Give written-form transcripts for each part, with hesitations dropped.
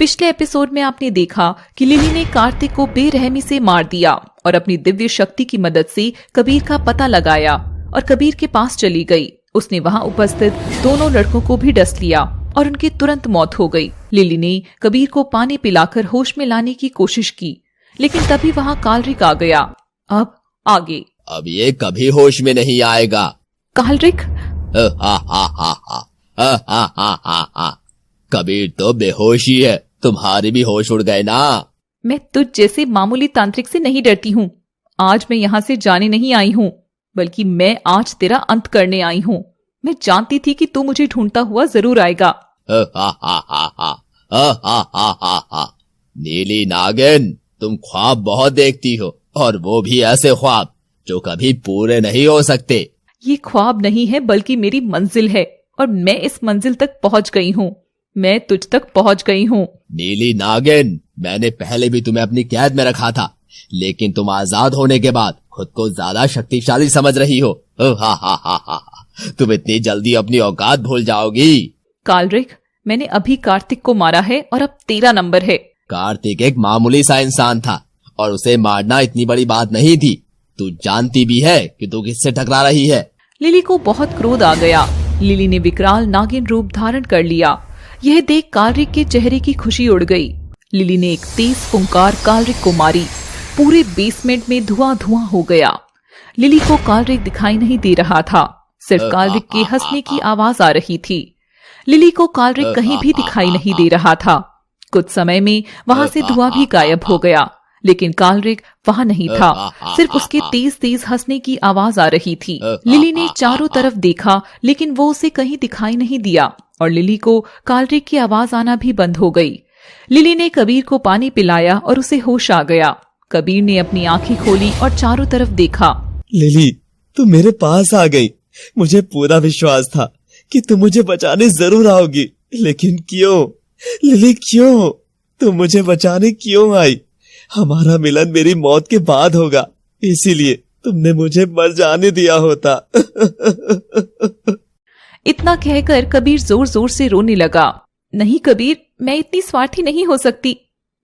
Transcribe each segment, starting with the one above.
पिछले एपिसोड में आपने देखा कि लिली ने कार्तिक को बेरहमी से मार दिया और अपनी दिव्य शक्ति की मदद से कबीर का पता लगाया और कबीर के पास चली गई। उसने वहां उपस्थित दोनों लड़कों को भी डस लिया और उनकी तुरंत मौत हो गई। लिली ने कबीर को पानी पिलाकर होश में लाने की कोशिश की, लेकिन तभी वहां कालरिक आ गया। अब आगे। अब ये कभी होश में नहीं आएगा। कालरिक? कबीर तो बेहोशी है, तुम्हारे भी होश उड़ गए ना। मैं तुझ जैसे मामूली तांत्रिक से नहीं डरती हूँ। आज मैं यहाँ से जाने नहीं आई हूँ, बल्कि मैं आज तेरा अंत करने आई हूँ। मैं जानती थी कि तू मुझे ढूंढता हुआ जरूर आएगा। नीली नागिन, तुम ख्वाब बहुत देखती हो, और वो भी ऐसे ख्वाब जो कभी पूरे नहीं हो सकते। ये ख्वाब नहीं है, बल्कि मेरी मंजिल है, और मैं इस मंजिल तक पहुँच गई हूँ। मैं तुझ तक पहुँच गई हूँ। नीली नागिन, मैंने पहले भी तुम्हें अपनी कैद में रखा था, लेकिन तुम आजाद होने के बाद खुद को ज्यादा शक्तिशाली समझ रही हो। तुम इतनी जल्दी अपनी औकात भूल जाओगी। कालरिक, मैंने अभी कार्तिक को मारा है और अब तेरा नंबर है। कार्तिक एक मामूली सा इंसान था और उसे मारना इतनी बड़ी बात नहीं थी। तू जानती भी है कि तू किससे टकरा रही है। लिली को बहुत क्रोध आ गया। लिली ने विकराल नागिन रूप धारण कर लिया। यह देख कालरिक के चेहरे की खुशी उड़ गई। लिली ने एक तेज फुंकार कालरिक को मारी। पूरे बेसमेंट में धुआं धुआं हो गया। लिली को कालरिक दिखाई नहीं दे रहा था, सिर्फ कालरिक के हंसने की आवाज आ रही थी। लिली को कालरिक कहीं भी दिखाई नहीं दे रहा था। कुछ समय में वहां से धुआं भी गायब हो गया, लेकिन कालरिक वहां नहीं था। सिर्फ उसके तेज तेज हंसने की आवाज आ रही थी। लिली ने चारों तरफ देखा, लेकिन वो उसे कहीं दिखाई नहीं दिया और लिली को कालरिक की आवाज आना भी बंद हो गई। लिली ने कबीर को पानी पिलाया और उसे होश आ गया। कबीर ने अपनी आंखें खोली और चारों तरफ देखा। लिली, तुम मेरे पास आ गई। मुझे पूरा विश्वास था कि तुम मुझे बचाने जरूर आओगी, लेकिन क्यों? लिली, क्यों? तुम मुझे बचाने क्यों आई? हमारा मिलन मेरी मौत के बाद होगा, इसीलिए तुमने मुझे मर जाने दिया होता। इतना कहकर कबीर जोर जोर से रोने लगा। नहीं कबीर, मैं इतनी स्वार्थी नहीं हो सकती।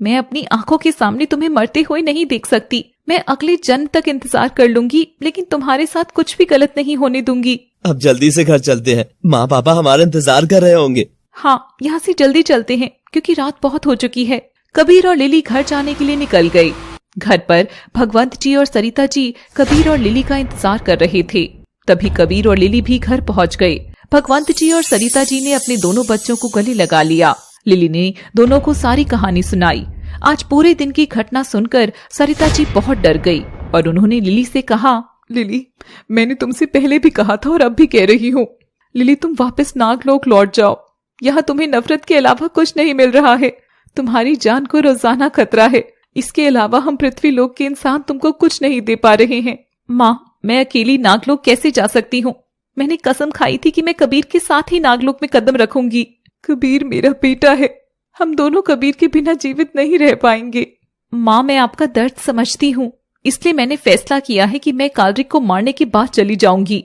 मैं अपनी आंखों के सामने तुम्हें मरते हुए नहीं देख सकती। मैं अगले जन्म तक इंतजार कर लूंगी, लेकिन तुम्हारे साथ कुछ भी गलत नहीं होने दूंगी। अब जल्दी से घर चलते हैं, माँ पापा हमारा इंतजार कर रहे होंगे। हाँ, यहाँ से जल्दी चलते हैं, क्योंकि रात बहुत हो चुकी है। कबीर और लिली घर जाने के लिए निकल गए। घर पर भगवंत जी और सरिता जी कबीर और लिली का इंतजार कर रहे थे। तभी कबीर और लिली भी घर पहुँच गए। भगवंत जी और सरिता जी ने अपने दोनों बच्चों को गले लगा लिया। लिली ने दोनों को सारी कहानी सुनाई। आज पूरे दिन की घटना सुनकर सरिता जी बहुत डर गई और उन्होंने लिली से कहा, लिली, मैंने तुमसे पहले भी कहा था और अब भी कह रही हूँ, लिली तुम वापस नागलोक लौट जाओ। यहाँ तुम्हें नफरत के अलावा कुछ नहीं मिल रहा है। तुम्हारी जान को रोजाना खतरा है। इसके अलावा हम पृथ्वी लोक के इंसान तुमको कुछ नहीं दे पा रहे हैं। माँ, मैं अकेली नागलोक कैसे जा सकती हूँ? मैंने कसम खाई थी कि मैं कबीर के साथ ही नागलोक में कदम रखूंगी। कबीर मेरा बेटा है, हम दोनों कबीर के बिना जीवित नहीं रह पाएंगे। माँ, मैं आपका दर्द समझती हूँ, इसलिए मैंने फैसला किया है कि मैं कालरिक को मारने के बाद चली जाऊंगी,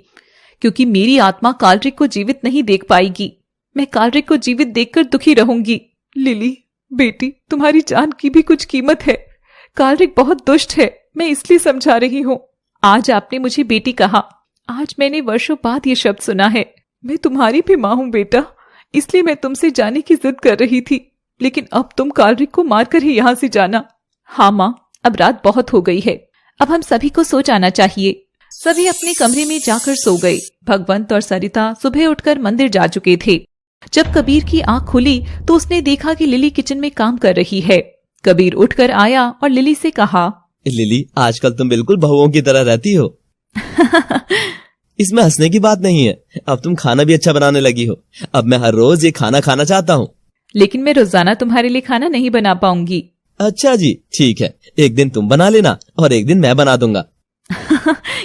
क्योंकि मेरी आत्मा कालरिक को जीवित नहीं देख पाएगी। मैं कालरिक को जीवित देखकर दुखी रहूंगी। लिली बेटी, तुम्हारी जान की भी कुछ कीमत है। कालरिक बहुत दुष्ट है, मैं इसलिए समझा रही हूँ। आज आपने मुझे बेटी कहा, आज मैंने वर्षों बाद ये शब्द सुना है। मैं तुम्हारी भी माँ हूँ बेटा, इसलिए मैं तुमसे जाने की जिद कर रही थी, लेकिन अब तुम कालरिक को मारकर ही यहाँ से जाना। हाँ माँ, अब रात बहुत हो गई है, अब हम सभी को सो जाना चाहिए। सभी अपने कमरे में जाकर सो गए। भगवंत और सरिता सुबह उठकर मंदिर जा चुके थे। जब कबीर की आंख खुली तो उसने देखा कि लिली किचन में काम कर रही है। कबीर उठकर आया और लिली से कहा, लिली, आजकल तुम बिल्कुल बहुओं की तरह रहती हो। इसमें हंसने की बात नहीं है। अब तुम खाना भी अच्छा बनाने लगी हो। अब मैं हर रोज ये खाना खाना चाहता हूँ। लेकिन मैं रोजाना तुम्हारे लिए खाना नहीं बना पाऊंगी। अच्छा जी, ठीक है, एक दिन तुम बना लेना और एक दिन मैं बना दूंगा।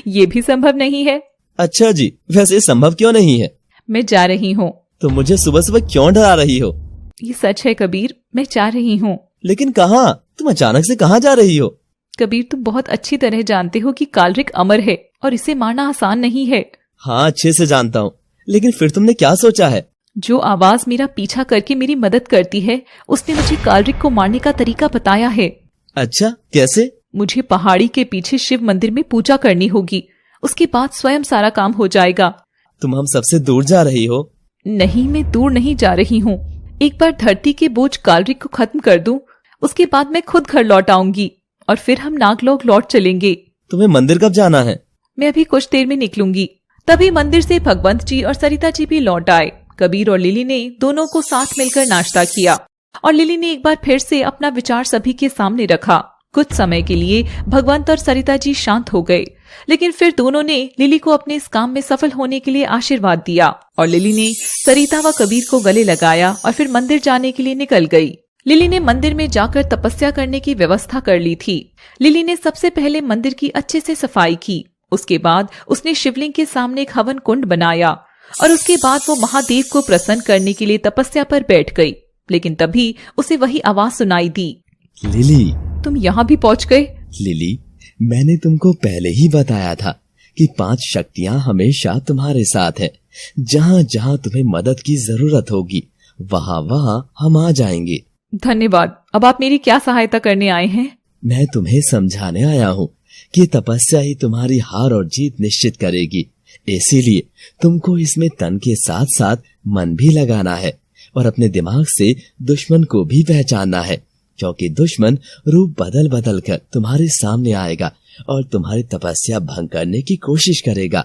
ये भी संभव नहीं है। अच्छा जी, वैसे संभव क्यों नहीं है? मैं जा रही हूँ। तुम मुझे सुबह सुबह क्यों डरा रही हो? ये सच है कबीर, मैं जा रही हूँ। लेकिन कहाँ? तुम अचानक से कहाँ जा रही हो? कबीर, तुम बहुत अच्छी तरह जानते हो कि कालरिक अमर है और इसे मारना आसान नहीं है। हाँ, अच्छे से जानता हूँ, लेकिन फिर तुमने क्या सोचा है? जो आवाज मेरा पीछा करके मेरी मदद करती है उसने मुझे कालरिक को मारने का तरीका बताया है। अच्छा, कैसे? मुझे पहाड़ी के पीछे शिव मंदिर में पूजा करनी होगी, उसके बाद स्वयं सारा काम हो जाएगा। तुम हम सबसे दूर जा रही हो? नहीं, मैं दूर नहीं जा रही हूँ। एक बार धरती के बोझ कालरिक को खत्म कर दूं, उसके बाद मैं खुद घर लौट आऊंगी और फिर हम नागलोक लौट चलेंगे। तुम्हें मंदिर कब जाना है? मैं अभी कुछ देर में निकलूंगी। तभी मंदिर से भगवंत जी और सरिता जी भी लौट आए। कबीर और लिली ने दोनों को साथ मिलकर नाश्ता किया और लिली ने एक बार फिर से अपना विचार सभी के सामने रखा। कुछ समय के लिए भगवंत और सरिता जी शांत हो गए, लेकिन फिर दोनों ने लिली को अपने इस काम में सफल होने के लिए आशीर्वाद दिया और लिली ने सरिता व कबीर को गले लगाया और फिर मंदिर जाने के लिए निकल गई। लिली ने मंदिर में जाकर तपस्या करने की व्यवस्था कर ली थी। लिली ने सबसे पहले मंदिर की अच्छे से सफाई की। उसके बाद उसने शिवलिंग के सामने एक हवन कुंड बनाया और उसके बाद वो महादेव को प्रसन्न करने के लिए तपस्या पर बैठ गई। लेकिन तभी उसे वही आवाज सुनाई दी, लिली, तुम यहाँ भी पहुँच गए? लिली, मैंने तुमको पहले ही बताया था कि 5 शक्तियाँ हमेशा तुम्हारे साथ है। जहाँ जहाँ तुम्हें मदद की जरूरत होगी वहाँ वहाँ हम आ जाएंगे। धन्यवाद। अब आप मेरी क्या सहायता करने आए हैं? मैं तुम्हें समझाने आया हूँ कि तपस्या ही तुम्हारी हार और जीत निश्चित करेगी। इसीलिए तुमको इसमें तन के साथ साथ मन भी लगाना है और अपने दिमाग से दुश्मन को भी पहचानना है, क्योंकि दुश्मन रूप बदल बदल कर तुम्हारे सामने आएगा और तुम्हारी तपस्या भंग करने की कोशिश करेगा।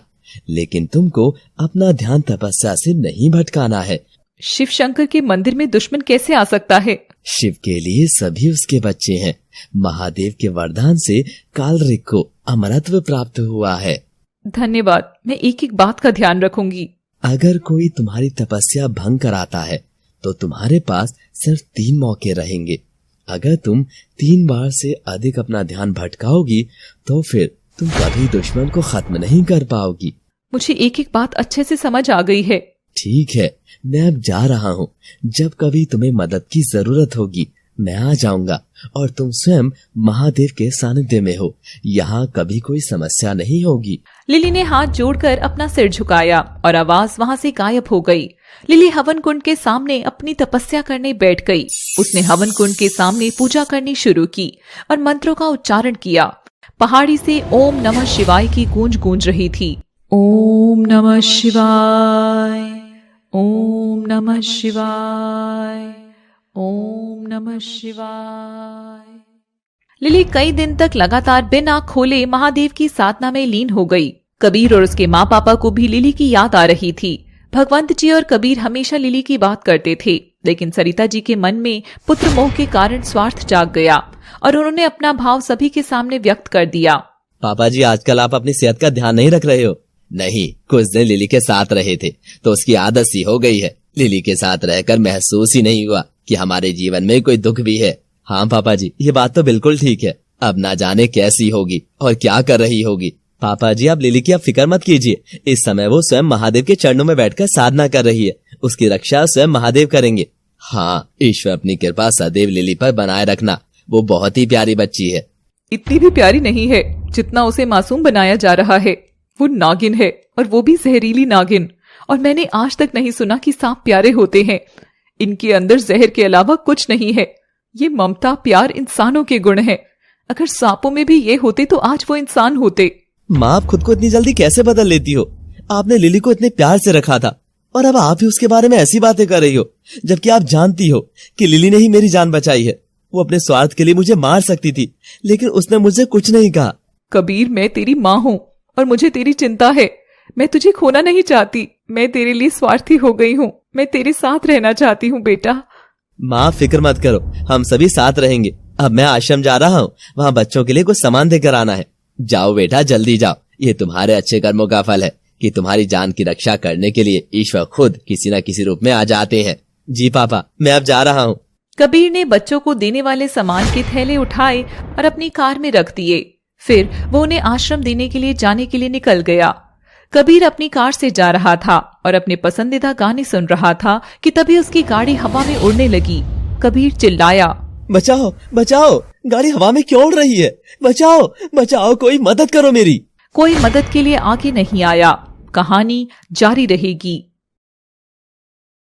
लेकिन तुमको अपना ध्यान तपस्या से नहीं भटकाना है। शिव शंकर के मंदिर में दुश्मन कैसे आ सकता है? शिव के लिए सभी उसके बच्चे हैं। महादेव के वरदान से कालरिक को अमरत्व प्राप्त हुआ है। धन्यवाद, मैं एक एक बात का ध्यान रखूंगी। अगर कोई तुम्हारी तपस्या भंग कराता है तो तुम्हारे पास सिर्फ 3 मौके रहेंगे। अगर तुम 3 बार से अधिक अपना ध्यान भटकाओगी तो फिर तुम कभी दुश्मन को खत्म नहीं कर पाओगी। मुझे एक एक बात अच्छे से समझ आ गई है। ठीक है, मैं अब जा रहा हूँ। जब कभी तुम्हें मदद की जरूरत होगी मैं आ जाऊंगा और तुम स्वयं महादेव के सानिध्य में हो। यहाँ कभी कोई समस्या नहीं होगी। लिली ने हाथ जोड़कर अपना सिर झुकाया और आवाज वहाँ से गायब हो गई। लिली हवन कुंड के सामने अपनी तपस्या करने बैठ गई। उसने हवन कुंड के सामने पूजा करनी शुरू की और मंत्रों का उच्चारण किया। पहाड़ी से ओम नमः शिवाय की गूंज गूंज रही थी। ओम नमः शिवाय, ओम नमः शिवाय, ओम नमः शिवाय। लिली कई दिन तक लगातार बिना आँख खोले महादेव की साधना में लीन हो गई। कबीर और उसके माँ पापा को भी लिली की याद आ रही थी। भगवंत जी और कबीर हमेशा लिली की बात करते थे, लेकिन सरिता जी के मन में पुत्र मोह के कारण स्वार्थ जाग गया और उन्होंने अपना भाव सभी के सामने व्यक्त कर दिया। पापा जी, आजकल आप अपनी सेहत का ध्यान नहीं रख रहे हो। नहीं, कुछ दिन लिली के साथ रहे थे तो उसकी आदत सी हो गई है। लिली के साथ रहकर महसूस ही नहीं हुआ कि हमारे जीवन में कोई दुख भी है। हाँ पापा जी, ये बात तो बिल्कुल ठीक है। अब ना जाने कैसी होगी और क्या कर रही होगी। पापा जी, आप लिली की अब फिक्र मत कीजिए। इस समय वो स्वयं महादेव के चरणों में बैठकर साधना कर रही है। उसकी रक्षा स्वयं महादेव करेंगे। हाँ, ईश्वर अपनी कृपा सदैव लिली पर बनाए रखना। वो बहुत ही प्यारी बच्ची है। इतनी भी प्यारी नहीं है जितना उसे मासूम बनाया जा रहा है। वो नागिन है और वो भी जहरीली नागिन। और मैंने आज तक नहीं सुना कि सांप प्यारे होते हैं। इनके अंदर जहर के अलावा कुछ नहीं है। ये ममता प्यार इंसानों के गुण हैं। अगर सांपों में भी ये होते तो आज वो इंसान होते। माँ, आप खुद को इतनी जल्दी कैसे बदल लेती हो? आपने लिली को इतने प्यार से रखा था और अब आप ही उसके बारे में ऐसी बातें कर रही हो, जबकि आप जानती हो कि लिली ने ही मेरी जान बचाई है। वो अपने स्वार्थ के लिए मुझे मार सकती थी, लेकिन उसने मुझसे कुछ नहीं कहा। कबीर, मैं तेरी माँ हूँ और मुझे तेरी चिंता है। मैं तुझे खोना नहीं चाहती। मैं तेरे लिए स्वार्थी हो गई हूँ। मैं तेरे साथ रहना चाहती हूँ बेटा। माँ, फिक्र मत करो, हम सभी साथ रहेंगे। अब मैं आश्रम जा रहा हूँ, वहाँ बच्चों के लिए कुछ सामान देकर आना है। जाओ बेटा, जल्दी जाओ। ये तुम्हारे अच्छे कर्मों का फल है कि तुम्हारी जान की रक्षा करने के लिए ईश्वर खुद किसी न किसी रूप में आ जाते हैं। जी पापा, मैं अब जा रहा हूँ। कबीर ने बच्चों को देने वाले सामान के थैले उठाए और अपनी कार में रख दिए। फिर वो उन्हें आश्रम देने के लिए जाने के लिए निकल गया। कबीर अपनी कार से जा रहा था और अपने पसंदीदा गाने सुन रहा था कि तभी उसकी गाड़ी हवा में उड़ने लगी। कबीर चिल्लाया, बचाओ बचाओ, गाड़ी हवा में क्यों उड़ रही है? बचाओ बचाओ, कोई मदद करो मेरी। कोई मदद के लिए आगे नहीं आया। कहानी जारी रहेगी।